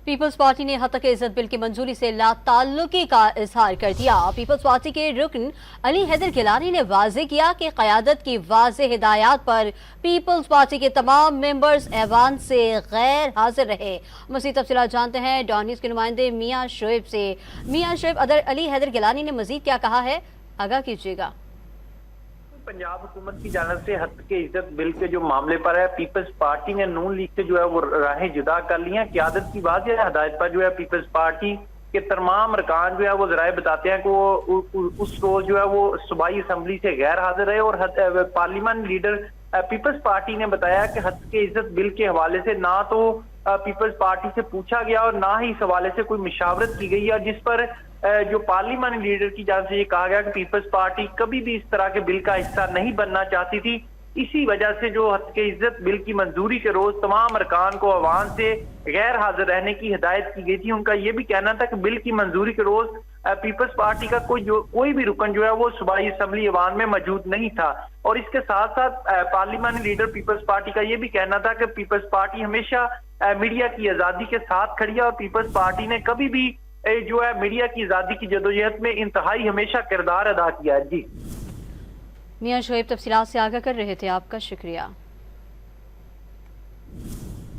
Peoples party نے حق عزت بل کی منظوری سے لا تعلقی کا اظہار کر دیا۔ پیپلز پارٹی کے رکن علی حیدر گیلانی نے واضح کیا کہ قیادت کی واضح ہدایات پر پیپلز پارٹی کے تمام ممبرز ایوان سے غیر حاضر رہے۔ مزید تفصیلات جانتے ہیں ڈان نیوز کے نمائندے میاں شعیب سے۔ میاں شعیب، علی حیدر گیلانی نے مزید کیا کہا ہے، آگاہ کیجیے گا۔ پنجاب حکومت کی جانب سے حق عزت بل کے جو معاملے پر ہے، پیپلز پارٹی نے نون لیگ سے جو ہے وہ راہیں جدا کر لی ہیں۔ قیادت کی واضح ہدایت پر جو ہے پیپلز پارٹی کے تمام ارکان جو ہے وہ ذرائع بتاتے ہیں کہ وہ اس روز جو ہے وہ صوبائی اسمبلی سے غیر حاضر رہے، اور پارلیمان لیڈر پیپلز پارٹی نے بتایا کہ حق عزت بل کے حوالے سے نہ تو پیپلز پارٹی سے پوچھا گیا اور نہ ہی اس حوالے سے کوئی مشاورت کی گئی ہے، جس پر جو پارلیمانی لیڈر کی جانب سے یہ کہا گیا کہ پیپلز پارٹی کبھی بھی اس طرح کے بل کا حصہ نہیں بننا چاہتی تھی۔ اسی وجہ سے جو حق عزت بل کی منظوری کے روز تمام ارکان کو ایوان سے غیر حاضر رہنے کی ہدایت کی گئی تھی۔ ان کا یہ بھی کہنا تھا کہ بل کی منظوری کے روز پیپلز پارٹی کا کوئی بھی رکن جو ہے وہ صوبائی اسمبلی ایوان میں موجود نہیں تھا، اور اس کے ساتھ ساتھ پارلیمانی لیڈر پیپلز پارٹی کا یہ بھی کہنا تھا کہ پیپلز پارٹی ہمیشہ میڈیا کی آزادی کے ساتھ کھڑی ہے، اور پیپلز پارٹی نے کبھی بھی جو ہے میڈیا کی آزادی کی جدوجہد میں انتہائی ہمیشہ کردار ادا کیا ہے۔ جی میاں شعیب تفصیلات سے آگاہ کر رہے تھے، آپ کا شکریہ۔